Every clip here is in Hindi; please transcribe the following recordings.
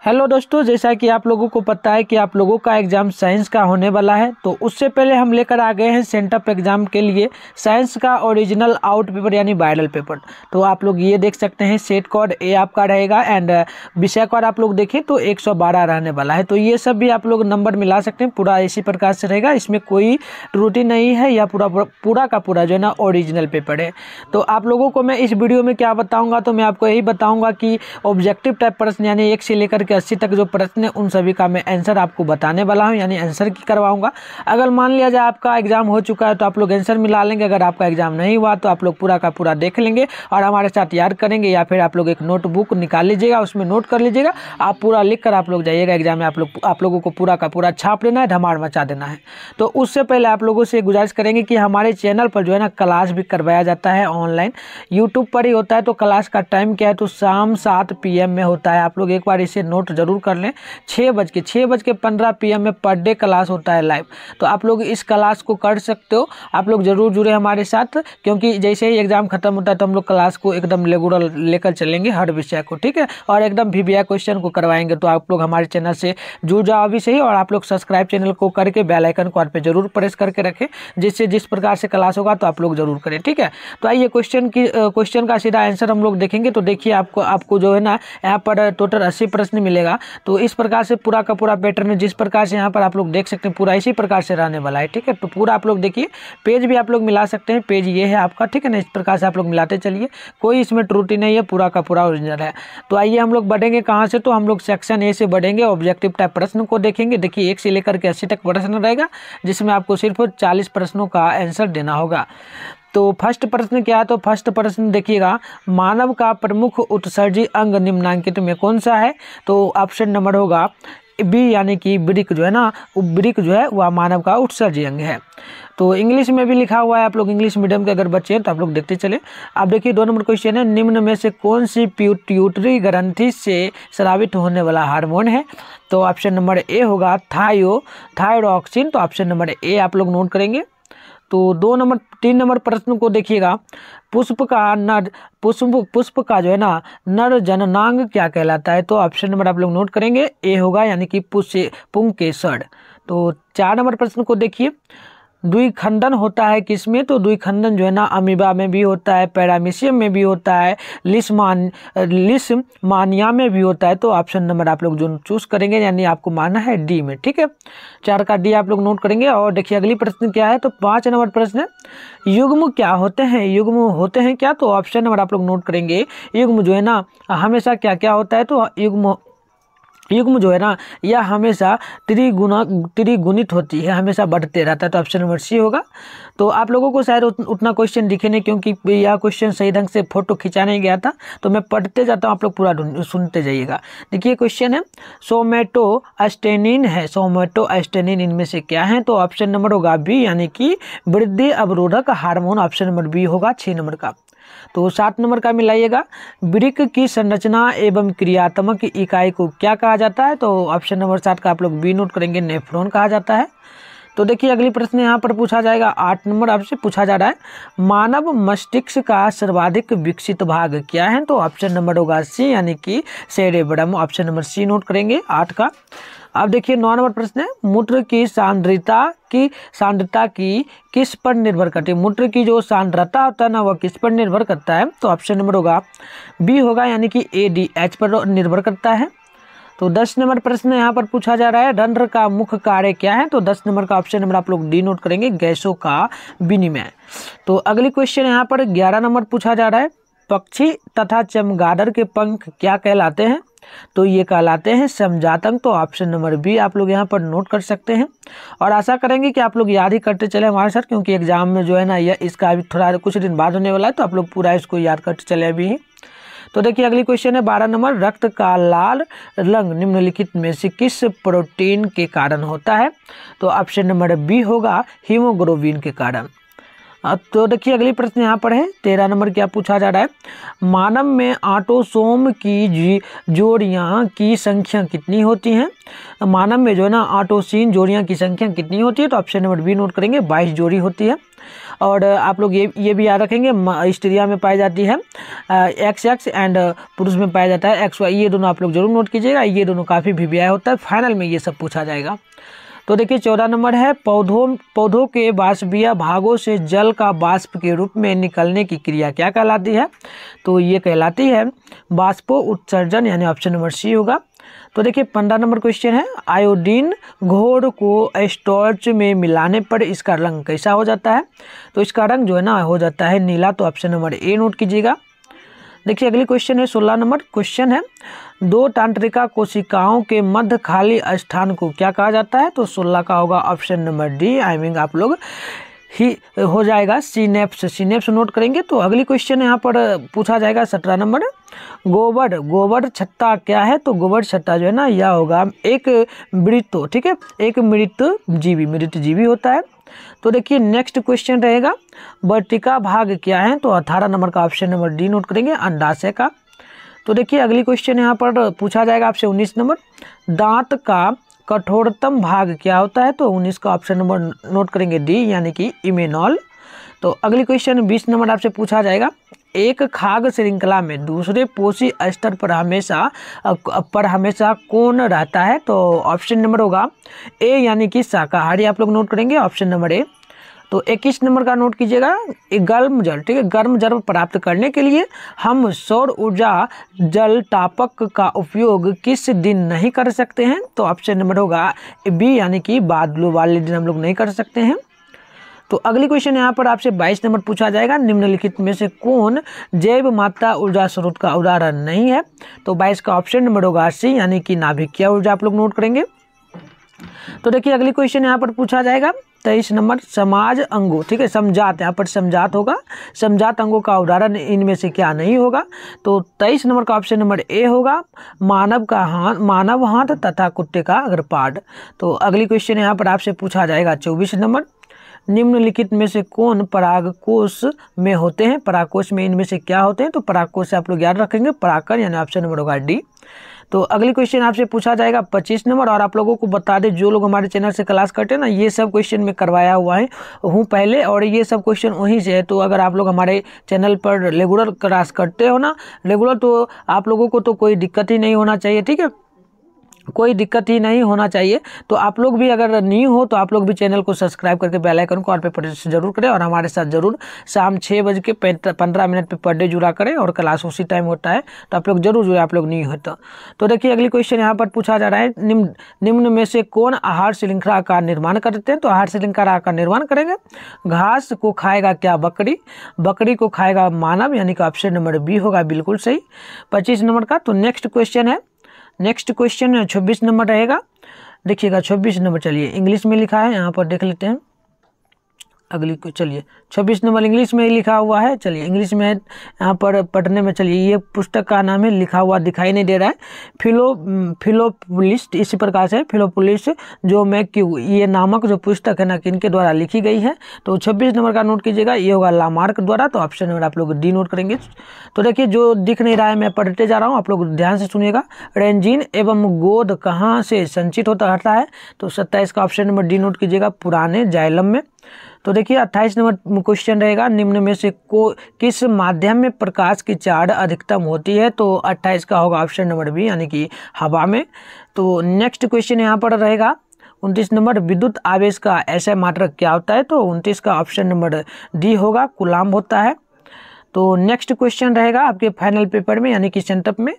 हेलो दोस्तों, जैसा कि आप लोगों को पता है कि आप लोगों का एग्ज़ाम साइंस का होने वाला है। तो उससे पहले हम लेकर आ गए हैं सेंटअप एग्ज़ाम के लिए साइंस का ओरिजिनल आउट पेपर यानी वायरल पेपर। तो आप लोग ये देख सकते हैं, सेट कोड ए आपका रहेगा एंड विषय कोड आप लोग देखें तो 112 रहने वाला है। तो ये सब भी आप लोग नंबर मिला सकते हैं, पूरा इसी प्रकार से रहेगा, इसमें कोई त्रुटि नहीं है। यह पूरा का पूरा जो है ना ओरिजिनल पेपर है। तो आप लोगों को मैं इस वीडियो में क्या बताऊँगा, तो मैं आपको यही बताऊँगा कि ऑब्जेक्टिव टाइप प्रश्न यानी 1 से लेकर 80 तक जो प्रश्न है उन सभी का मैं आंसर आपको बताने वाला हूं, यानी आंसर की करवाऊंगा। अगर मान लिया जाए आपका एग्जाम हो चुका है तो आप लोग आंसर मिला लेंगे, अगर आपका एग्जाम नहीं हुआ तो आप लोग पूरा का पूरा देख लेंगे और हमारे साथ याद करेंगे, या फिर आप लोग एक नोटबुक निकाल लीजिएगा, उसमें नोट कर लीजिएगा, आप पूरा लिख कर आप लोग जाइएगा एग्जाम में। आप लोगों को पूरा का पूरा छाप लेना है, धमाल मचा देना है। तो उससे पहले आप लोगों से गुजारिश करेंगे कि हमारे चैनल पर जो है ना क्लास भी करवाया जाता है ऑनलाइन, यूट्यूब पर ही होता है। तो क्लास का टाइम क्या है, तो शाम 7 PM में होता है। आप लोग एक बार इसे नोट जरूर कर लें। 6:15 PM में पर डे क्लास होता है लाइव। तो आप लोग इस क्लास को कर सकते हो, आप लोग जरूर जुड़े हमारे साथ, क्योंकि जैसे ही एग्जाम खत्म होता है तो हम लोग क्लास को एकदम रेगुलर लेकर चलेंगे हर विषय को, ठीक है, और एकदम VBI क्वेश्चन को करवाएंगे। तो आप लोग हमारे चैनल से जुड़ जाओ अभी से ही, और आप लोग सब्सक्राइब चैनल को करके बेल आइकन को पे जरूर प्रेस करके रखें, जिससे जिस प्रकार से क्लास होगा तो आप लोग जरूर करें, ठीक है। तो आइए क्वेश्चन का सीधा आंसर हम लोग देखेंगे। तो देखिए आपको जो है ना यहाँ पर टोटल 80 प्रश्न मिलेगा। तो इस प्रकार से पूरा का पूरा पैटर्न जिस प्रकार से यहाँ पर आप लोग देख सकते हैं पूरा इसी प्रकार से रहने वाला है, ठीक है। तो पूरा आप लोग देखिए, पेज भी आप लोग मिला सकते हैं, पेज ये है आपका, ठीक है ना। इस प्रकार से आप लोग मिलाते चलिए, कोई इसमें त्रुटि नहीं है, पूरा का पूरा ओरिजिनल है। तो आइए हम लोग बढ़ेंगे कहाँ से, तो हम लोग सेक्शन ए से बढ़ेंगे, ऑब्जेक्टिव टाइप प्रश्न को देखेंगे। देखिए 1 से लेकर 80 तक प्रश्न रहेगा, जिसमें आपको सिर्फ 40 प्रश्नों का आंसर देना होगा। तो फर्स्ट प्रश्न क्या है, तो फर्स्ट प्रश्न देखिएगा, मानव का प्रमुख उत्सर्जी अंग निम्नांकित में कौन सा है। तो ऑप्शन नंबर होगा बी, यानी कि वृक्क जो है ना, वृक्क जो है वह मानव का उत्सर्जी अंग है। तो इंग्लिश में भी लिखा हुआ है, आप लोग इंग्लिश मीडियम के अगर बच्चे हैं तो आप लोग देखते चले। अब देखिए 2 नंबर क्वेश्चन है, निम्न में से कौन सी पिट्यूटरी ग्रंथि से स्रावित होने वाला हार्मोन है। तो ऑप्शन नंबर ए होगा थायरोक्सिन। तो ऑप्शन नंबर ए आप लोग नोट करेंगे। तो 3 नंबर प्रश्न को देखिएगा, पुष्प का जो है ना नर जननांग क्या कहलाता है। तो ऑप्शन नंबर आप लोग नोट करेंगे, ए होगा, यानी कि पुंकेसर। तो 4 नंबर प्रश्न को देखिए, द्विखंडन होता है किसमें। तो द्विखंडन जो है ना अमीबा में भी होता है, पैरामीशियम में भी होता है, लिस्मानिया में भी होता है। तो ऑप्शन नंबर आप लोग जो चूज करेंगे, यानी आपको मानना है डी में, ठीक है। 4 का डी आप लोग नोट करेंगे। और देखिए अगली प्रश्न क्या है, तो 5 नंबर प्रश्न है, युग्म क्या होते हैं, युग्म होते हैं क्या। तो ऑप्शन नंबर आप लोग नोट करेंगे, युग्म जो है ना हमेशा क्या क्या होता है। तो युग्म जो है ना यह हमेशा त्रिगुणित होती है, हमेशा बढ़ते रहता है। तो ऑप्शन नंबर सी होगा। तो आप लोगों को शायद उतना क्वेश्चन दिखे नहीं, क्योंकि यह क्वेश्चन सही ढंग से फोटो खिंचा नहीं गया था। तो मैं पढ़ते जाता हूँ, आप लोग पूरा सुनते जाइएगा। देखिए क्वेश्चन है, सोमेटोस्टेनिन है, सोमेटोस्टेनिन इनमें से क्या है। तो ऑप्शन नंबर होगा बी, यानी कि वृद्धि अवरोधक हार्मोन। ऑप्शन नंबर बी होगा 6 नंबर का। तो 7 नंबर का मिलाइएगा, वृक्क की संरचना एवं क्रियात्मक इकाई को क्या कहा जाता है। तो ऑप्शन नंबर 7 का आप लोग बी नोट करेंगे, नेफ्रॉन कहा जाता है। तो देखिए अगली प्रश्न यहाँ पर पूछा जाएगा, 8 नंबर आपसे पूछा जा रहा है, मानव मस्तिष्क का सर्वाधिक विकसित भाग क्या है। तो ऑप्शन नंबर होगा सी, यानी कि cerebrum. Option number C note करेंगे 8 का। अब देखिए 9 नंबर प्रश्न है, मूत्र की सांद्रता की किस पर निर्भर करती है। मूत्र की जो सांद्रता होता है ना वह किस पर निर्भर करता है। तो ऑप्शन नंबर होगा बी होगा, यानी कि ADH पर निर्भर करता है। तो 10 नंबर प्रश्न यहाँ पर पूछा जा रहा है, रंध्र का मुख्य कार्य क्या है। तो 10 नंबर का ऑप्शन नंबर आप लोग डी नोट करेंगे, गैसों का विनिमय। तो अगली क्वेश्चन यहाँ पर 11 नंबर पूछा जा रहा है, पक्षी तथा चमगादड़ के पंख क्या कहलाते हैं। तो ये कहलाते हैं समजातंग। तो ऑप्शन नंबर बी आप लोग यहाँ पर नोट कर सकते हैं, और आशा करेंगे कि आप लोग याद ही करते चले हमारे साथ, क्योंकि एग्जाम में जो है ना यह इसका अभी थोड़ा कुछ दिन बाद होने वाला है। तो आप लोग पूरा इसको याद करते चले अभी ही। तो देखिए अगली क्वेश्चन है 12 नंबर, रक्त का लाल रंग निम्नलिखित में से किस प्रोटीन के कारण होता है। तो ऑप्शन नंबर बी होगा हीमोग्लोबिन के कारण। तो देखिए अगली प्रश्न यहाँ पर है 13 नंबर क्या पूछा जा रहा है। मानव में ऑटोसोम की जोड़ियाँ की संख्या कितनी होती हैं। मानव में जो है ना ऑटोसीन जोड़ियाँ की संख्या कितनी होती है, तो ऑप्शन नंबर बी नोट करेंगे 22 जोड़ी होती है। और आप लोग ये भी याद रखेंगे स्त्रियाँ में पाई जाती है XX एंड पुरुष में पाया जाता है XY। ये दोनों आप लोग जरूर नोट कीजिएगा, ये दोनों काफ़ी भिविया होता है, फाइनल में ये सब पूछा जाएगा। तो देखिए 14 नंबर है पौधों के बाष्पीय भागों से जल का वाष्प के रूप में निकलने की क्रिया क्या कहलाती है, तो ये कहलाती है वाष्पो उत्सर्जन, यानी ऑप्शन नंबर सी होगा। तो देखिए 15 नंबर क्वेश्चन है। आयोडीन घोर को स्टॉर्च में मिलाने पर इसका रंग कैसा हो जाता है, तो इसका रंग जो है ना हो जाता है नीला, तो ऑप्शन नंबर ए नोट कीजिएगा। देखिए अगली क्वेश्चन है 16 नंबर क्वेश्चन है। दो तंत्रिका कोशिकाओं के मध्य खाली स्थान को क्या कहा जाता है, तो 16 का होगा option number D, I mean आप लोग ही हो जाएगा सिनेप्स नोट करेंगे। तो अगली क्वेश्चन यहाँ पर पूछा जाएगा 17 नंबर। गोबर छत्ता क्या है, तो गोबर छत्ता जो है ना यह होगा एक मृत, ठीक है, एक मृत जीवी होता है। तो देखिए नेक्स्ट क्वेश्चन रहेगा वर्तिका भाग क्या है, तो 18 नंबर का ऑप्शन नंबर डी नोट करेंगे अंडाशय का। तो देखिए अगली क्वेश्चन यहाँ पर पूछा जाएगा आपसे 19 नंबर। दांत का कठोरतम भाग क्या होता है, तो 19 का ऑप्शन नंबर नोट करेंगे डी, यानी कि इमेनॉल। तो अगली क्वेश्चन 20 नंबर आपसे पूछा जाएगा। एक खाद्य श्रृंखला में दूसरे पोषी स्तर पर हमेशा कौन रहता है, तो ऑप्शन नंबर होगा ए, यानी कि शाकाहारी आप लोग नोट करेंगे ऑप्शन नंबर ए। तो 21 नंबर का नोट कीजिएगा गर्म जल, ठीक है, गर्म जल प्राप्त करने के लिए हम सौर ऊर्जा जल तापक का उपयोग किस दिन नहीं कर सकते हैं, तो ऑप्शन नंबर होगा बी, यानी कि बादलों वाले दिन हम लोग नहीं कर सकते हैं। तो अगली क्वेश्चन यहाँ पर आपसे 22 नंबर पूछा जाएगा। निम्नलिखित में से कौन जैव मात्रा ऊर्जा स्रोत का उदाहरण नहीं है, तो 22 का ऑप्शन नंबर होगा सी, यानी कि नाभिकीय ऊर्जा आप लोग नोट करेंगे। तो देखिए अगली क्वेश्चन यहाँ पर पूछा जाएगा 23 नंबर समाज अंगों, ठीक है, समजात, यहाँ पर समजात होगा, समजात अंगों का उदाहरण इनमें से क्या नहीं होगा, तो 23 नंबर का ऑप्शन नंबर ए होगा मानव हाथ तथा कुत्ते का अग्रपाद। तो अगली क्वेश्चन यहाँ पर आपसे पूछा जाएगा 24 नंबर। निम्नलिखित में से कौन परागकोश में होते हैं, परागकोश में इनमें से क्या होते हैं, तो परागकोश से आप लोग याद रखेंगे परागकण, यानी ऑप्शन नंबर होगा डी। तो अगली क्वेश्चन आपसे पूछा जाएगा 25 नंबर। और आप लोगों को बता दें जो लोग हमारे चैनल से क्लास करते हैं ना, ये सब क्वेश्चन में करवाया हुआ हूँ पहले, और ये सब क्वेश्चन वहीं से है। तो अगर आप लोग हमारे चैनल पर रेगुलर क्लास करते हो ना रेगुलर, तो आप लोगों को तो कोई दिक्कत ही नहीं होना चाहिए, ठीक है, कोई दिक्कत ही नहीं होना चाहिए। तो आप लोग भी अगर न्यू हो तो आप लोग भी चैनल को सब्सक्राइब करके बेल आइकन को ऑल पे प्रेस जरूर करें, और हमारे साथ जरूर शाम 6:15 पे पर डे जुड़ा करें, और क्लास उसी टाइम होता है, तो आप लोग जरूर जुड़े, आप लोग न्यू हो तो देखिए अगली क्वेश्चन यहाँ पर पूछा जा रहा है। निम्न में से कौन आहार श्रृंखला का निर्माण करते हैं, तो आहार श्रृंखला का निर्माण करेंगे। घास को खाएगा क्या बकरी को खाएगा मानव, यानी कि ऑप्शन नंबर बी होगा बिल्कुल सही 25 नंबर का। तो नेक्स्ट क्वेश्चन है, नेक्स्ट क्वेश्चन 26 नंबर रहेगा। देखिएगा 26 नंबर, चलिए इंग्लिश में लिखा है, यहाँ पर देख लेते हैं। अगली को चलिए 26 नंबर इंग्लिश में ही लिखा हुआ है, चलिए इंग्लिश में यहाँ पर पढ़ने में, चलिए ये पुस्तक का नाम है, लिखा हुआ दिखाई नहीं दे रहा है, फिलोपुलिस्ट, इसी प्रकार से फिलोपुलिस जो मैं क्यों, ये नामक जो पुस्तक है ना किनके द्वारा लिखी गई है, तो 26 नंबर का नोट कीजिएगा, ये होगा लामार्क द्वारा, तो ऑप्शन नंबर आप लोग डी नोट करेंगे। तो देखिए जो दिख नहीं रहा है मैं पढ़ते जा रहा हूँ, आप लोग ध्यान से सुनिएगा। रेंजिन एवं गोद कहाँ से संचित होता रहता है, तो 27 का ऑप्शन नंबर डी नोट कीजिएगा पुराने जाइलम में। तो देखिए 28 नंबर क्वेश्चन रहेगा। निम्न में से किस माध्यम में प्रकाश की चार्ज अधिकतम होती है, तो 28 का होगा ऑप्शन नंबर बी, यानी कि हवा में। तो नेक्स्ट क्वेश्चन यहाँ पर रहेगा 29 नंबर। विद्युत आवेश का ऐसा मात्रक क्या होता है, तो 29 का ऑप्शन नंबर डी होगा कूलाम्ब होता है। तो नेक्स्ट क्वेश्चन रहेगा आपके फाइनल पेपर में, यानी कि सेंटअप में।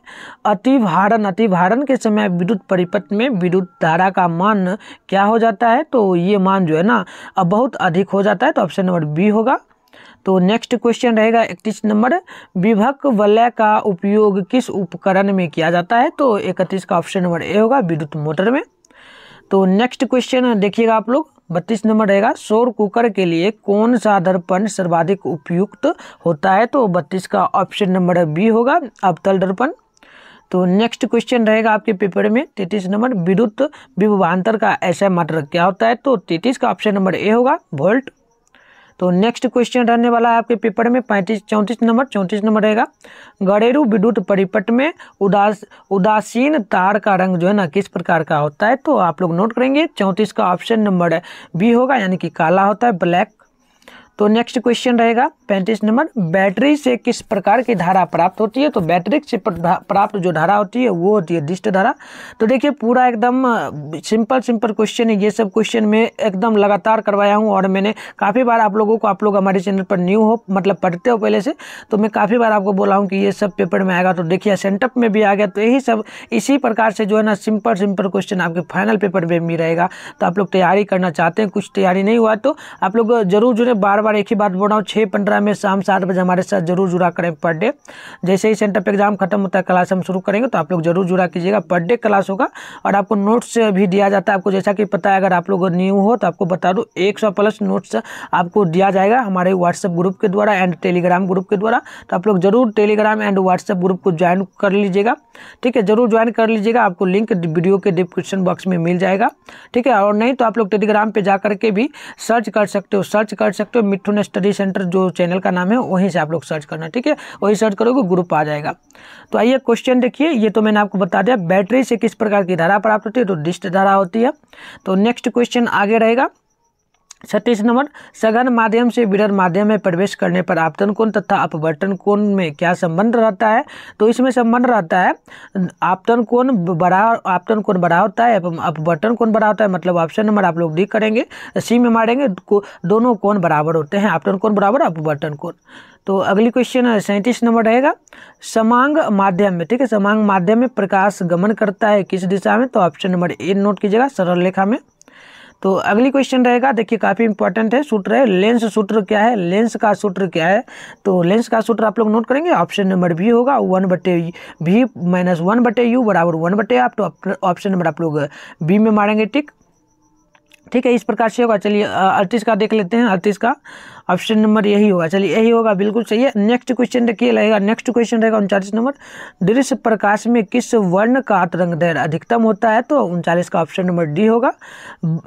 अतिभारण के समय विद्युत परिपथ में विद्युत धारा का मान क्या हो जाता है, तो ये मान जो है ना अब बहुत अधिक हो जाता है, तो ऑप्शन नंबर बी होगा। तो नेक्स्ट क्वेश्चन रहेगा 31 नंबर। विभक्त वलय का उपयोग किस उपकरण में किया जाता है, तो 31 का ऑप्शन नंबर ए होगा विद्युत मोटर में। तो नेक्स्ट क्वेश्चन देखिएगा आप लोग 32 नंबर रहेगा। सौर कुकर के लिए कौन सा दर्पण सर्वाधिक उपयुक्त होता है, तो 32 का ऑप्शन नंबर बी होगा अवतल दर्पण। तो नेक्स्ट क्वेश्चन रहेगा आपके पेपर में 33 नंबर। विद्युत विभवांतर का ऐसा मात्रक क्या होता है, तो 33 का ऑप्शन नंबर ए होगा वोल्ट। तो नेक्स्ट क्वेश्चन रहने वाला है आपके पेपर में 34 नंबर रहेगा। घरेलू विद्युत परिपथ में उदासीन तार का रंग जो है ना किस प्रकार का होता है, तो आप लोग नोट करेंगे 34 का ऑप्शन नंबर बी होगा, यानी कि काला होता है, ब्लैक। तो नेक्स्ट क्वेश्चन रहेगा 35 नंबर, बैटरी से किस प्रकार की धारा प्राप्त होती है, तो बैटरी से प्राप्त जो धारा होती है वो होती है डिस्ट धारा। तो देखिए पूरा एकदम सिंपल क्वेश्चन है, ये सब क्वेश्चन में एकदम लगातार करवाया हूँ और मैंने काफ़ी बार आप लोगों को, आप लोग हमारे चैनल पर न्यू हो मतलब पढ़ते हो पहले से, तो मैं काफ़ी बार आपको बोला हूँ कि ये सब पेपर में आएगा। तो देखिए सेंटअप में भी आ गया, तो यही सब इसी प्रकार से जो है ना सिंपल क्वेश्चन आपके फाइनल पेपर में भी रहेगा। तो आप लोग तैयारी करना चाहते हैं, कुछ तैयारी नहीं हुआ तो आप लोग जरूर जुड़े। बार एक ही बात बोल रहा हूँ, 6:15 में शाम 7 बजे हमारे साथ जरूर जुड़ा करें पर डे। जैसे ही सेंटअप एग्जाम खत्म होता है क्लास हम शुरू करेंगे, तो आप लोग जरूर जुड़ा कीजिएगा। पर डे क्लास होगा और आपको नोट्स भी दिया जाता है। आपको जैसा कि पता है, अगर आप लोग न्यू हो तो आपको बता दूं 100+ नोट्स आपको दिया जाएगा हमारे व्हाट्सएप ग्रुप के द्वारा एंड टेलीग्राम ग्रुप के द्वारा। तो आप लोग जरूर टेलीग्राम एंड व्हाट्सएप ग्रुप को ज्वाइन कर लीजिएगा, ठीक है, जरूर ज्वाइन कर लीजिएगा। आपको लिंक वीडियो के डिस्क्रिप्शन बॉक्स में मिल जाएगा, ठीक है। और नहीं तो आप लोग टेलीग्राम पे जा करके भी सर्च कर सकते हो, मिठुन स्टडी सेंटर जो चैनल का नाम है वहीं से आप लोग सर्च करना, ठीक है, वही सर्च करोगे ग्रुप आ जाएगा। तो आइए क्वेश्चन देखिए, ये तो मैंने आपको बता दिया बैटरी से किस प्रकार की धारा प्राप्त होती है, तो डिस्ट धारा होती है। तो नेक्स्ट क्वेश्चन आगे रहेगा 36 नंबर, सघन माध्यम से विरल माध्यम में प्रवेश करने पर आपतन कोण तथा अपवर्तन कोण में क्या संबंध रहता है, तो इसमें संबंध रहता है आपतन कोण बड़ा होता है, अपवर्तन कोण बड़ा होता है। मतलब ऑप्शन नंबर आप लोग डी करेंगे, सी में मारेंगे, दोनों कोण बराबर होते हैं, आपतन कोण बराबर अपवर्तन कोण। तो अगली क्वेश्चन 37 नंबर रहेगा, समांग माध्यम में, ठीक है, समांग माध्यम में प्रकाश गमन करता है किस दिशा में, तो ऑप्शन नंबर ए नोट कीजिएगा, सरल रेखा में। तो अगली क्वेश्चन रहेगा, देखिए काफ़ी इंपॉर्टेंट है, सूत्र है लेंस सूत्र क्या है, लेंस का सूत्र क्या है, तो लेंस का सूत्र आप लोग नोट करेंगे, ऑप्शन नंबर बी होगा 1/v - 1/u बराबर 1/r। तो ऑप्शन नंबर आप लोग बी में मारेंगे, ठीक है, इस प्रकार से होगा। चलिए 38 का देख लेते हैं, 38 का ऑप्शन नंबर यही होगा, चलिए यही होगा, बिल्कुल सही है। नेक्स्ट क्वेश्चन देखिए रहेगा, नेक्स्ट क्वेश्चन रहेगा 39 नंबर, दृश्य प्रकाश में किस वर्ण का तरंगदैर्घ्य अधिकतम होता है, तो 39 का ऑप्शन नंबर डी होगा,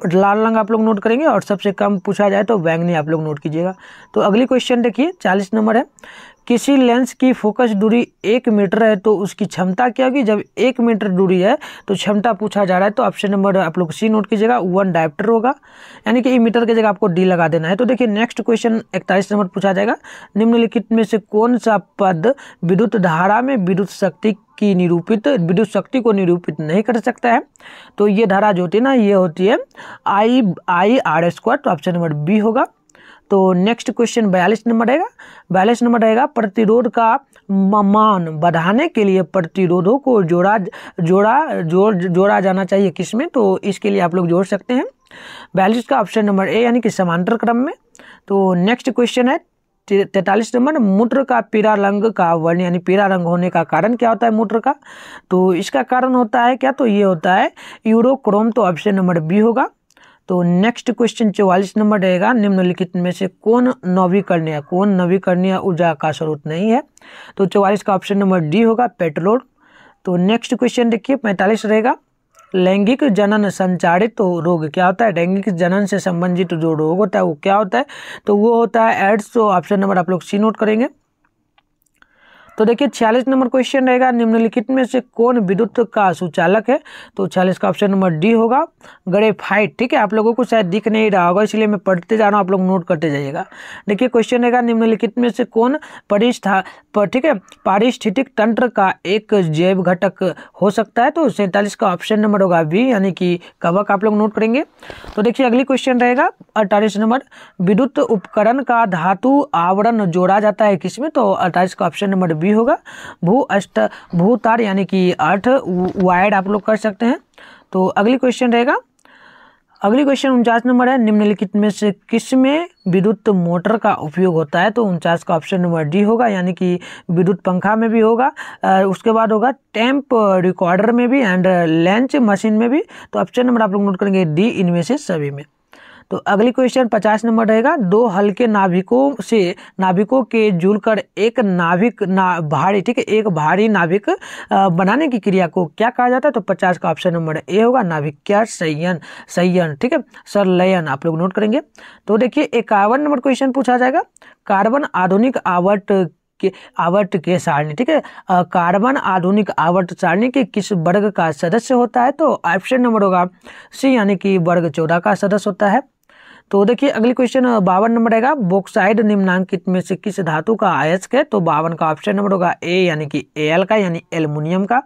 लाल रंग आप लोग नोट करेंगे। और सबसे कम पूछा जाए तो बैंगनी आप लोग नोट कीजिएगा। तो अगली क्वेश्चन देखिए 40 नंबर है, किसी लेंस की फोकस दूरी 1 मीटर है तो उसकी क्षमता क्या होगी, जब 1 मीटर दूरी है तो क्षमता पूछा जा रहा है, तो ऑप्शन नंबर आप लोग सी नोट कीजिएगा, 1 डायप्टर होगा, यानी कि मीटर की जगह आपको डी लगा देना है। तो देखिए नेक्स्ट क्वेश्चन 41 नंबर पूछा जाएगा, निम्नलिखित में से कौन सा पद विद्युत धारा में विद्युत शक्ति को निरूपित नहीं कर सकता है, तो ये धारा जो होती है ना ये होती है I/R², तो ऑप्शन नंबर बी होगा। तो नेक्स्ट क्वेश्चन 42 नंबर रहेगा, प्रतिरोध का मान बढ़ाने के लिए प्रतिरोधों को जोड़ा जाना चाहिए किसमें, तो इसके लिए आप लोग जोड़ सकते हैं 42 का ऑप्शन नंबर ए, यानी कि समांतर क्रम में। तो नेक्स्ट क्वेश्चन है 43 नंबर, मूत्र का पीला रंग का वर्ण, यानी पीला रंग होने का कारण क्या होता है मूत्र का, तो इसका कारण होता है क्या, तो ये होता है यूरोक्रोम, तो ऑप्शन नंबर बी होगा। तो नेक्स्ट क्वेश्चन 44 नंबर रहेगा, निम्नलिखित में से कौन नवीकरणीय ऊर्जा का स्रोत नहीं है, तो 44 का ऑप्शन नंबर डी होगा, पेट्रोल। तो नेक्स्ट क्वेश्चन देखिए 45 रहेगा, लैंगिक जनन संचारित रोग क्या होता है, लैंगिक जनन से संबंधित जो रोग होता है वो क्या होता है, तो वो होता है एड्स, तो ऑप्शन नंबर आप लोग सी नोट करेंगे। तो देखिए 46 नंबर क्वेश्चन रहेगा, निम्नलिखित में से कौन विद्युत का सुचालक है, तो 46 का ऑप्शन नंबर डी होगा, ग्रेफाइट, ठीक है, आप लोगों को शायद दिख नहीं रहा होगा इसलिए मैं पढ़ते जा रहा हूँ, आप लोग नोट करते जाइएगा। देखिए क्वेश्चन रहेगा, निम्नलिखित में से कौन पारिस्थितिक तंत्र का एक जैव घटक हो सकता है, तो 47 का ऑप्शन नंबर होगा बी, यानी कि कवक आप लोग नोट करेंगे। तो देखिए अगली क्वेश्चन रहेगा 48 नंबर, विद्युत उपकरण का धातु आवरण जोड़ा जाता है किसमें, तो 48 का ऑप्शन नंबर बी होगा, भूतार, यानी कि 8 वायर्ड आप लोग कर सकते हैं। तो अगली क्वेश्चन रहेगा, अगली क्वेश्चन 49 नंबर है, निम्नलिखित में से किसमें विद्युत मोटर का उपयोग होता है, तो 49 का ऑप्शन नंबर डी होगा, यानी कि विद्युत पंखा में भी होगा, उसके बाद होगा टेम्प रिकॉर्डर में भी एंड लेंच मशीन में भी, तो ऑप्शन नंबर आप लोग नोट करेंगे डी, इनमें से सभी में। तो अगली क्वेश्चन 50 नंबर रहेगा, दो हल्के नाभिकों के जुड़कर एक भारी, ठीक है, एक भारी नाभिक बनाने की क्रिया को क्या कहा जाता है? तो 50 का ऑप्शन नंबर ए होगा नाभिकीय संयन, ठीक है, संलयन आप लोग नोट करेंगे। तो देखिए 51 नंबर क्वेश्चन पूछा जाएगा, कार्बन आधुनिक आवर्त के सारणी, ठीक है, कार्बन आधुनिक आवर्त सारणी के किस वर्ग का सदस्य होता है? तो ऑप्शन नंबर होगा सी, यानी कि वर्ग 14 का सदस्य होता है। तो देखिए अगली क्वेश्चन 52 नंबर रहेगा, बॉक्साइड निम्नांकित में से किस धातु का अयस्क है? तो 52 का ऑप्शन नंबर होगा ए, यानी कि एल का, यानी एल्युमिनियम का।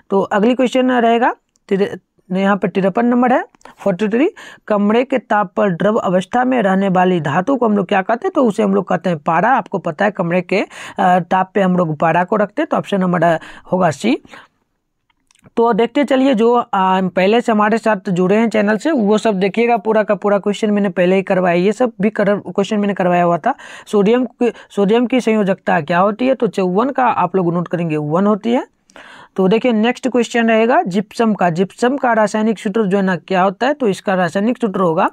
तो अगली क्वेश्चन रहेगा यहाँ पर 53 नंबर है 43, कमरे के ताप पर द्रव अवस्था में रहने वाली धातु को हम लोग क्या कहते हैं? तो उसे हम लोग कहते हैं पारा। आपको पता है कमरे के ताप पे हम लोग पारा को रखते हैं, तो ऑप्शन नंबर होगा सी। तो देखते चलिए, जो पहले से हमारे साथ जुड़े हैं चैनल से, वो सब देखिएगा, पूरा का पूरा क्वेश्चन मैंने पहले ही करवाया, ये सब भी क्वेश्चन मैंने करवाया हुआ था। सोडियम की संयोजकता क्या होती है? तो 54 का आप लोग नोट करेंगे 1 होती है। तो देखिए नेक्स्ट क्वेश्चन रहेगा जिप्सम का रासायनिक सूत्र जो है ना क्या होता है? तो इसका रासायनिक सूत्र होगा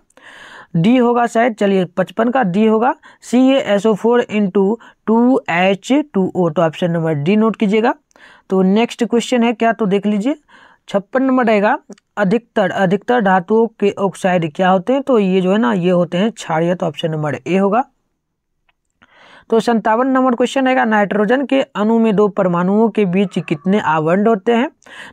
डी होगा शायद, चलिए 55 का डी होगा CaSO4 × 2H2O, तो ऑप्शन नंबर डी नोट कीजिएगा। तो नेक्स्ट क्वेश्चन है क्या? तो देख लीजिए 56 नंबर रहेगा, अधिकतर धातुओं के ऑक्साइड क्या होते हैं? तो ये जो है ना ये होते हैं क्षारीय, तो ऑप्शन नंबर ए होगा। तो 57 नंबर क्वेश्चन रहेगा, नाइट्रोजन के अणु में दो परमाणुओं के बीच कितने आवरण होते हैं?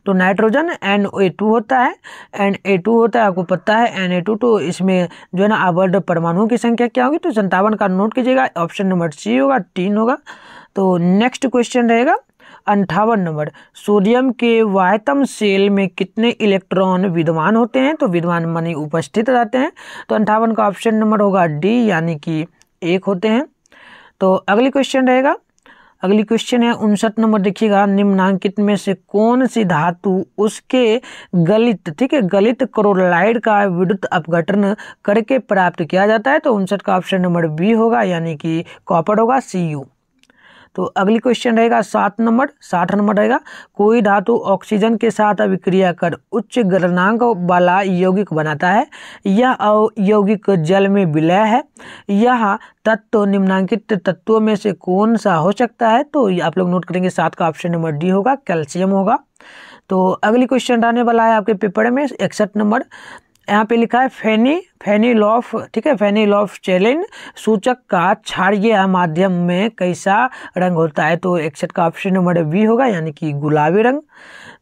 तो नाइट्रोजन Na2 होता है, Na2 होता है, आपको पता है Na2, तो इसमें जो है ना आवरण परमाणुओं की संख्या क्या होगी? तो 57 का नोट कीजिएगा, ऑप्शन नंबर सी होगा, 3 होगा। तो नेक्स्ट क्वेश्चन रहेगा 58 नंबर, सोडियम के वाह्यतम सेल में कितने इलेक्ट्रॉन विद्यमान होते हैं? तो विद्यमान मानी उपस्थित रहते हैं, तो 58 का ऑप्शन नंबर होगा डी, यानी कि 1 होते हैं। तो अगली क्वेश्चन रहेगा, अगली क्वेश्चन है 59 नंबर, देखिएगा निम्नांकित में से कौन सी धातु उसके गलित, ठीक है, गलित क्लोराइड का विद्युत अपघटन करके प्राप्त किया जाता है? तो 59 का ऑप्शन नंबर बी होगा, यानी कि कॉपर होगा, Cu। तो अगली क्वेश्चन रहेगा 60 नंबर रहेगा, कोई धातु ऑक्सीजन के साथ अभिक्रिया कर उच्च गलनांक वाला यौगिक बनाता है, यह यौगिक जल में विलय है, यह तत्व निम्नांकित तत्वों में से कौन सा हो सकता है? तो आप लोग नोट करेंगे 7 का ऑप्शन नंबर डी होगा, कैल्शियम होगा। तो अगली क्वेश्चन आने वाला है आपके पेपर में 61 नंबर, यहाँ पे लिखा है फेनिलॉफ, ठीक है, फेनिलॉफ्थैलीन सूचक का क्षारीय माध्यम में कैसा रंग होता है? तो 61 का ऑप्शन नंबर बी होगा, यानी कि गुलाबी रंग।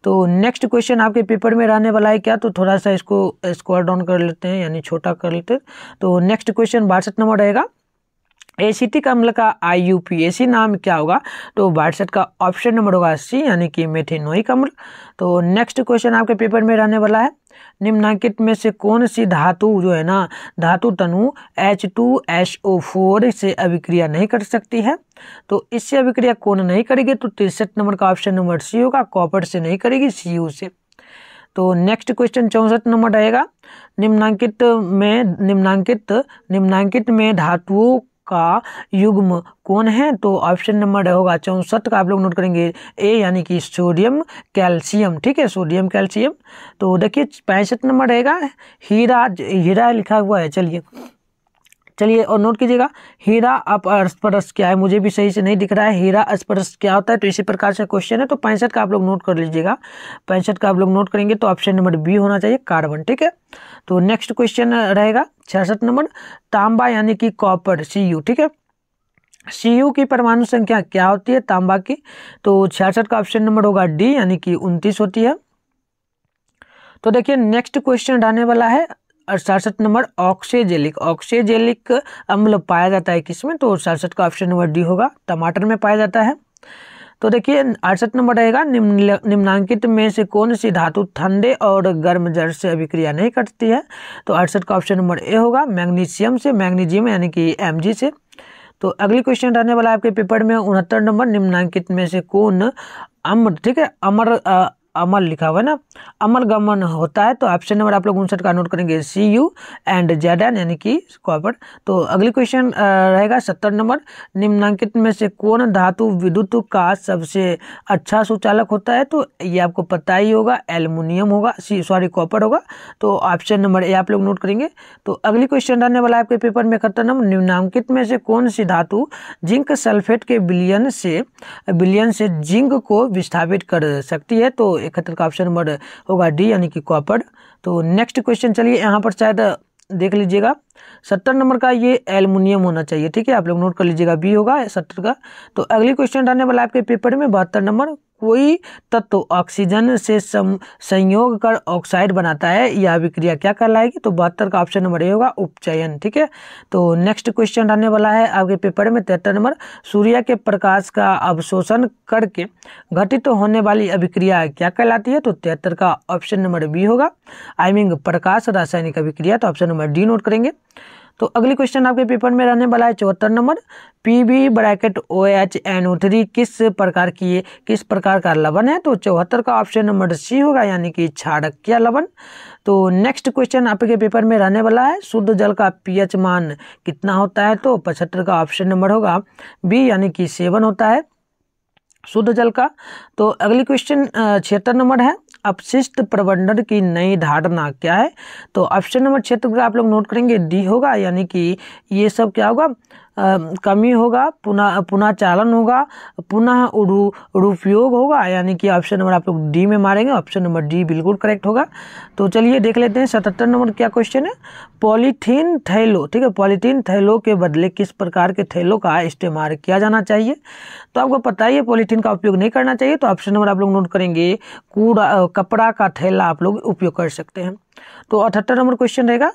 तो नेक्स्ट क्वेश्चन आपके पेपर में रहने वाला है क्या? तो थोड़ा सा इसको स्क्रॉल डाउन कर लेते हैं, यानी छोटा कर लेते हैं। तो नेक्स्ट क्वेश्चन 62 नंबर रहेगा, एसिटिक अम्ल का IUPAC नाम क्या होगा? तो 62 का ऑप्शन नंबर होगा सी, यानी कि मेथेनोइक अम्ल। तो नेक्स्ट क्वेश्चन आपके पेपर में रहने वाला है, निम्नलिखित में से कौन सी धातु जो है ना धातु तनु H2SO4 से अभिक्रिया नहीं कर सकती है? तो इससे अभिक्रिया कौन नहीं करेगी? तो 63 नंबर का ऑप्शन नंबर सी होगा, कॉपर से नहीं करेगी, Cu से। तो नेक्स्ट क्वेश्चन 64 नंबर रहेगा, निम्नांकित में धातुओं का युग्म कौन है? तो ऑप्शन नंबर होगा 64 का आप लोग नोट करेंगे ए, यानी कि सोडियम कैल्शियम, ठीक है, सोडियम कैल्शियम। तो देखिए 65 नंबर रहेगा, हीरा लिखा हुआ है, चलिए और नोट कीजिएगा, हीरा अपस्पर्श क्या है? मुझे भी सही से नहीं दिख रहा है, हीरा अस्पर्श क्या होता है? तो इसी प्रकार से क्वेश्चन है, तो 65 का आप लोग नोट कर लीजिएगा, 65 का आप लोग नोट करेंगे तो ऑप्शन नंबर बी होना चाहिए, कार्बन, ठीक है। तो नेक्स्ट क्वेश्चन रहेगा 66 नंबर, तांबा यानी कि कॉपर Cu, ठीक है, Cu की परमाणु संख्या क्या होती है तांबा की? तो 66 का ऑप्शन नंबर होगा डी, यानी कि 29 होती है। तो देखिए नेक्स्ट क्वेश्चन आने वाला है 67 नंबर, ऑक्सेजेलिक अम्ल पाया जाता है किसमें? तो 67 का ऑप्शन नंबर डी होगा, टमाटर में पाया जाता है। तो देखिए 68 नंबर रहेगा, निम्नांकित में से कौन सी धातु ठंडे और गर्म जल से अभिक्रिया नहीं करती है? तो 68 का ऑप्शन नंबर ए होगा, मैग्नीशियम यानी कि Mg से। तो अगली क्वेश्चन रहने वाला है आपके पेपर में 69 नंबर, निम्नांकित में से कौन अम्ल, ठीक है, अमल लिखा हुआ है ना, अमल गमन होता है। तो ऑप्शन नंबर आप लोग 59 का नोट करेंगे CU एंड ZN यानी कि कॉपर। तो अगली क्वेश्चन रहेगा 70 नंबर, निम्नलिखित में से कौन धातु विद्युत का सबसे अच्छा सुचालक होता है? तो ये आपको पता ही होगा, एल्युमिनियम होगा, कॉपर होगा। तो ऑप्शन नंबर ए आप लोग नोट करेंगे। तो अगली क्वेश्चन रहने वाला है आपके पेपर में 71 नंबर, निम्नलिखित में से कौन सी धातु जिंक सल्फेट के विलयन से जिंक को विस्थापित कर सकती है? तो 71 का ऑप्शन नंबर होगा डी यानी कि कॉपर। तो नेक्स्ट क्वेश्चन चलिए यहाँ पर शायद देख लीजिएगा, 70 नंबर का ये एल्युमिनियम होना चाहिए, ठीक है, आप लोग नोट कर लीजिएगा, बी होगा 70 का। तो अगली क्वेश्चन रहने वाला आपके पेपर में 72 नंबर, कोई तत्व ऑक्सीजन से संयोग कर ऑक्साइड बनाता है, यह अभिक्रिया क्या कहलाएगी? तो 72 का ऑप्शन नंबर ए होगा उपचयन, ठीक है। तो नेक्स्ट क्वेश्चन रहने वाला है आपके पेपर में 73 नंबर, सूर्य के प्रकाश का अवशोषण करके घटित होने वाली अभिक्रिया क्या कहलाती है? तो 73 का ऑप्शन नंबर बी होगा, प्रकाश रासायनिक अभिक्रिया। तो ऑप्शन नंबर डी नोट करेंगे। तो अगली क्वेश्चन आपके पेपर में रहने वाला है 74 नंबर, PbOHNO3 किस प्रकार का लवण है? तो 74 का ऑप्शन नंबर सी होगा यानी कि क्षारकीय लवण। तो नेक्स्ट क्वेश्चन आपके पेपर में रहने वाला है, शुद्ध जल का pH मान कितना होता है? तो 75 का ऑप्शन नंबर होगा बी यानी कि 7 होता है शुद्ध जल का। तो अगली क्वेश्चन 76 नंबर है, अपशिष्ट प्रबंधन की नई धारणा क्या है? तो ऑप्शन नंबर 76 का आप लोग नोट करेंगे डी होगा यानी कि ये सब क्या होगा, कमी होगा, पुनः चालन होगा, पुनः उपयोग होगा, यानी कि ऑप्शन नंबर आप लोग डी में मारेंगे, ऑप्शन नंबर डी बिल्कुल करेक्ट होगा। तो चलिए देख लेते हैं 77 नंबर क्या क्वेश्चन है, पॉलीथीन थैलों, ठीक है, पॉलीथीन थैलों के बदले किस प्रकार के थैलों का इस्तेमाल किया जाना चाहिए? तो आपको पता ही है पॉलीथीन का उपयोग नहीं करना चाहिए। तो ऑप्शन नंबर आप लोग नोट करेंगे कपड़ा का थैला आप लोग उपयोग कर सकते हैं। तो 78 नंबर क्वेश्चन रहेगा,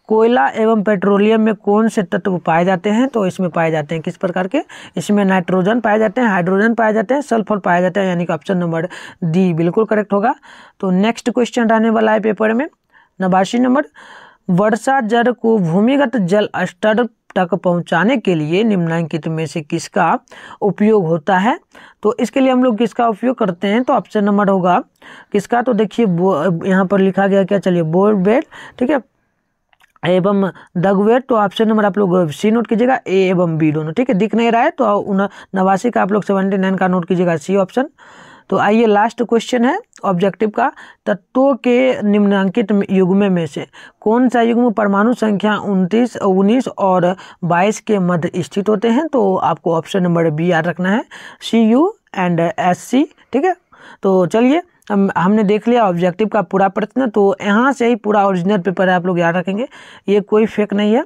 कोयला एवं पेट्रोलियम में कौन से तत्व पाए जाते हैं? तो इसमें पाए जाते हैं किस प्रकार के, इसमें नाइट्रोजन पाए जाते हैं, हाइड्रोजन पाए जाते हैं, सल्फर पाए जाते हैं, यानी कि ऑप्शन नंबर डी बिल्कुल करेक्ट होगा। तो नेक्स्ट क्वेश्चन रहने वाला है पेपर में 89 नंबर, वर्षा जल को भूमिगत जल स्तर तक पहुंचाने के लिए निम्नलिखित में से किसका उपयोग होता है? तो इसके लिए हम लोग किसका उपयोग करते हैं? तो ऑप्शन नंबर होगा किसका, तो देखिए यहाँ पर लिखा गया क्या, चलिए बोरवेल, ठीक है, एवं डगवेट। तो ऑप्शन नंबर आप लोग सी नोट कीजिएगा, ए एवं बी दोनों, ठीक है, दिख नहीं रहा है तो 89 का आप लोग 79 का नोट कीजिएगा, सी ऑप्शन। तो आइए लास्ट क्वेश्चन है ऑब्जेक्टिव का, तत्वों के निम्नलिखित युग्म में से कौन सा युग्म परमाणु संख्या 29, 19 और 22 के मध्य स्थित होते हैं? तो आपको ऑप्शन नंबर बी याद रखना है, CU एंड SC, ठीक है। तो चलिए हमने देख लिया ऑब्जेक्टिव का पूरा प्रश्न, तो यहाँ से ही पूरा ओरिजिनल पेपर है, आप लोग याद रखेंगे, ये कोई फेक नहीं है,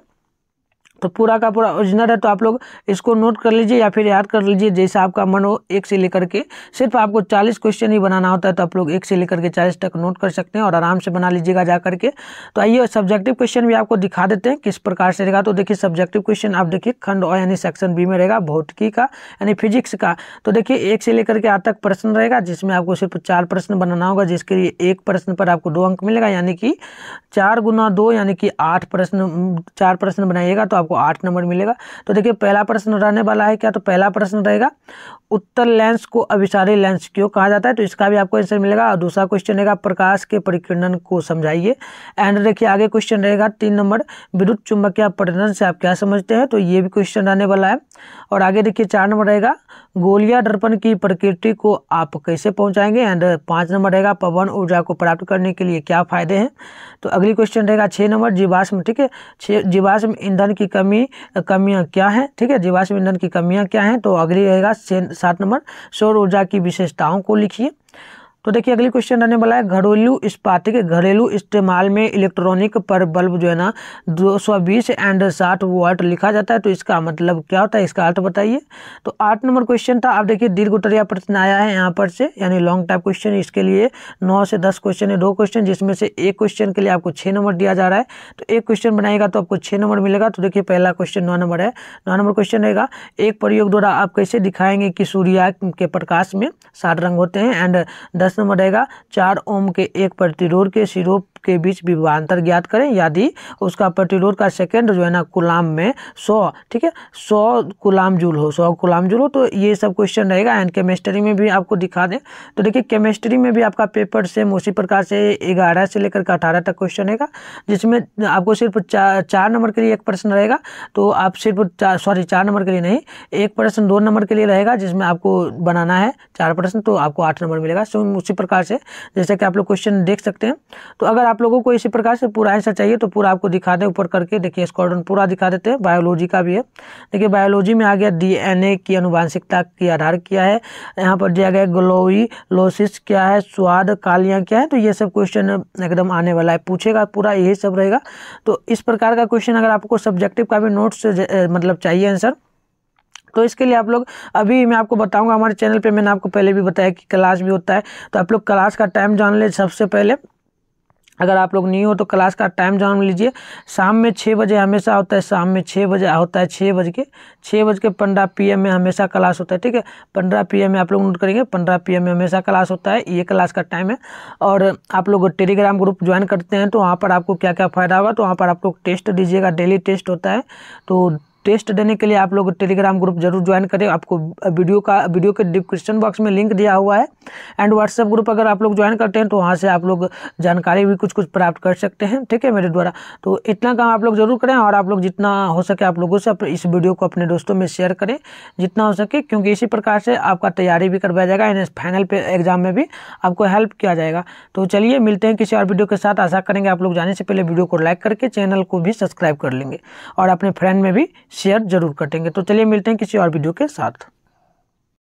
तो पूरा का पूरा ओरिजिनल है। तो आप लोग इसको नोट कर लीजिए या फिर याद कर लीजिए जैसा आपका मन हो, 1 से लेकर के सिर्फ आपको 40 क्वेश्चन ही बनाना होता है, तो आप लोग 1 से लेकर के 40 तक नोट कर सकते हैं और आराम से बना लीजिएगा जा करके। तो आइए सब्जेक्टिव क्वेश्चन भी आपको दिखा देते हैं किस प्रकार से रहेगा। तो देखिए सब्जेक्टिव क्वेश्चन आप देखिए खंड अ यानी सेक्शन बी में रहेगा, भौतिकी का यानी फिजिक्स का। तो देखिए 1 से लेकर के 8 तक प्रश्न रहेगा, जिसमें आपको सिर्फ 4 प्रश्न बनाना होगा, जिसके लिए 1 प्रश्न पर आपको 2 अंक मिलेगा, यानी कि 4 गुना 2 यानी कि 8 प्रश्न, 4 प्रश्न बनाइएगा तो आपको 8 नंबर मिलेगा। तो देखिए पहला प्रश्न रहने वाला है क्या, तो पहला प्रश्न रहेगा उत्तल लेंस को अभिसारी लेंस क्यों कहा जाता है? तो इसका भी आपको आंसर मिलेगा। और दूसरा क्वेश्चन रहेगा प्रकाश के परिकिरण को समझाइए। एंड देखिए आगे क्वेश्चन रहेगा 3 नंबर, विद्युत चुंबकीय अपवर्तन से आप क्या समझते हैं? तो ये भी क्वेश्चन रहने वाला है। और आगे देखिए 4 नंबर रहेगा गोलीय दर्पण की प्रकृति को आप कैसे पहुंचाएंगे? एंड 5 नंबर रहेगा पवन ऊर्जा को प्राप्त करने के लिए क्या फायदे हैं? तो अगली क्वेश्चन रहेगा 6 नंबर जीवाश्म, ठीक है, जीवाश्म ईंधन की कमियां क्या हैं? ठीक है, जीवाश्म ईंधन की कमियां क्या हैं? तो अगली रहेगा 7 नंबर सौर ऊर्जा की विशेषताओं को लिखिए। तो देखिए अगली क्वेश्चन रहने वाला है घरेलू इस्तेमाल में इलेक्ट्रॉनिक पर बल्ब जो है ना 220 एंड 60 वाट लिखा जाता है, तो इसका मतलब क्या होता है, इसका अर्थ बताइए। तो 8 नंबर क्वेश्चन था, आप देखिए दीर्घ उत्तरीय प्रश्न आया है यहाँ पर से, यानी लॉन्ग टाइप क्वेश्चन। इसके लिए 9 से 10 क्वेश्चन है, 2 क्वेश्चन, जिसमें से 1 क्वेश्चन के लिए आपको 6 नंबर दिया जा रहा है। तो 1 क्वेश्चन बनाएगा तो आपको 6 नंबर मिलेगा। तो देखिए पहला क्वेश्चन 9 नंबर है। 9 नंबर क्वेश्चन रहेगा एक प्रयोग द्वारा आप कैसे दिखाएंगे कि सूर्य के प्रकाश में 60 रंग होते हैं? एंड 10 प्रश्न नंबर रहेगा 4 ओम के एक प्रतिरोध के सिरों के बीच विभवांतर ज्ञात करें यदि उसका प्रतिरोध का सेकंड जो है ना कूलाम में 100, ठीक है, 100 कूलाम जूल हो, 100 कूलाम जूल हो। तो ये सब क्वेश्चन रहेगा। एंड केमिस्ट्री में भी आपको दिखा दें तो देखिए केमिस्ट्री में भी आपका पेपर सेम उसी प्रकार से 11 से लेकर के 18 तक क्वेश्चन रहेगा, जिसमें आपको सिर्फ 4 नंबर के लिए एक प्रश्न रहेगा। तो आप सिर्फ 4 नंबर के लिए नहीं, एक प्रश्न 2 नंबर के लिए रहेगा जिसमें आपको बनाना है 4 प्रश्न, तो आपको 8 नंबर मिलेगा। सो उसी प्रकार से जैसे कि आप लोग क्वेश्चन देख सकते हैं। तो अगर आप लोगों को इसी प्रकार से पूरा आंसर चाहिए तो पूरा आपको दिखा दें ऊपर करके। देखिए स्क्वाड्रन पूरा दिखा देते हैं। बायोलॉजी का भी है। देखिए बायोलॉजी में आ गया डीएनए की आनुवांशिकता की आधार क्या है, यहाँ पर दिया गया ग्लोइलोसिस क्या है, स्वाद कालियाँ क्या है। तो ये सब क्वेश्चन एकदम आने वाला है, पूछेगा पूरा, यही सब रहेगा। तो इस प्रकार का क्वेश्चन अगर आपको सब्जेक्टिव का भी नोट्स मतलब चाहिए आंसर, तो इसके लिए आप लोग अभी मैं आपको बताऊंगा। हमारे चैनल पे मैंने आपको पहले भी बताया कि क्लास भी होता है, तो आप लोग क्लास का टाइम जान ले। सबसे पहले अगर आप लोग नहीं हो तो क्लास का टाइम जान लीजिए। शाम में 6 बजे हमेशा होता है, शाम में 6 बजे होता है, 6:15 PM में हमेशा क्लास होता है, ठीक है। 15 PM में आप लोग नोट करेंगे, 15 PM में हमेशा क्लास होता है, ये क्लास का टाइम है। और आप लोग टेलीग्राम ग्रुप ज्वाइन करते हैं तो वहाँ पर आपको क्या क्या फ़ायदा होगा, तो वहाँ पर आप लोग टेस्ट दीजिएगा, डेली टेस्ट होता है। तो टेस्ट देने के लिए आप लोग टेलीग्राम ग्रुप जरूर ज्वाइन करें। आपको वीडियो के डिस्क्रिप्शन बॉक्स में लिंक दिया हुआ है। एंड व्हाट्सएप ग्रुप अगर आप लोग ज्वाइन करते हैं तो वहाँ से आप लोग जानकारी भी कुछ प्राप्त कर सकते हैं, ठीक है, मेरे द्वारा। तो इतना काम आप लोग जरूर करें और आप लोग जितना हो सके आप लोगों से इस वीडियो को अपने दोस्तों में शेयर करें जितना हो सके, क्योंकि इसी प्रकार से आपका तैयारी भी करवाया जाएगा। यानी फाइनल पे एग्जाम में भी आपको हेल्प किया जाएगा। तो चलिए मिलते हैं किसी और वीडियो के साथ। आशा करेंगे आप लोग जाने से पहले वीडियो को लाइक करके चैनल को भी सब्सक्राइब कर लेंगे और अपने फ्रेंड में भी शेयर जरूर करेंगे। तो चलिए मिलते हैं किसी और वीडियो के साथ।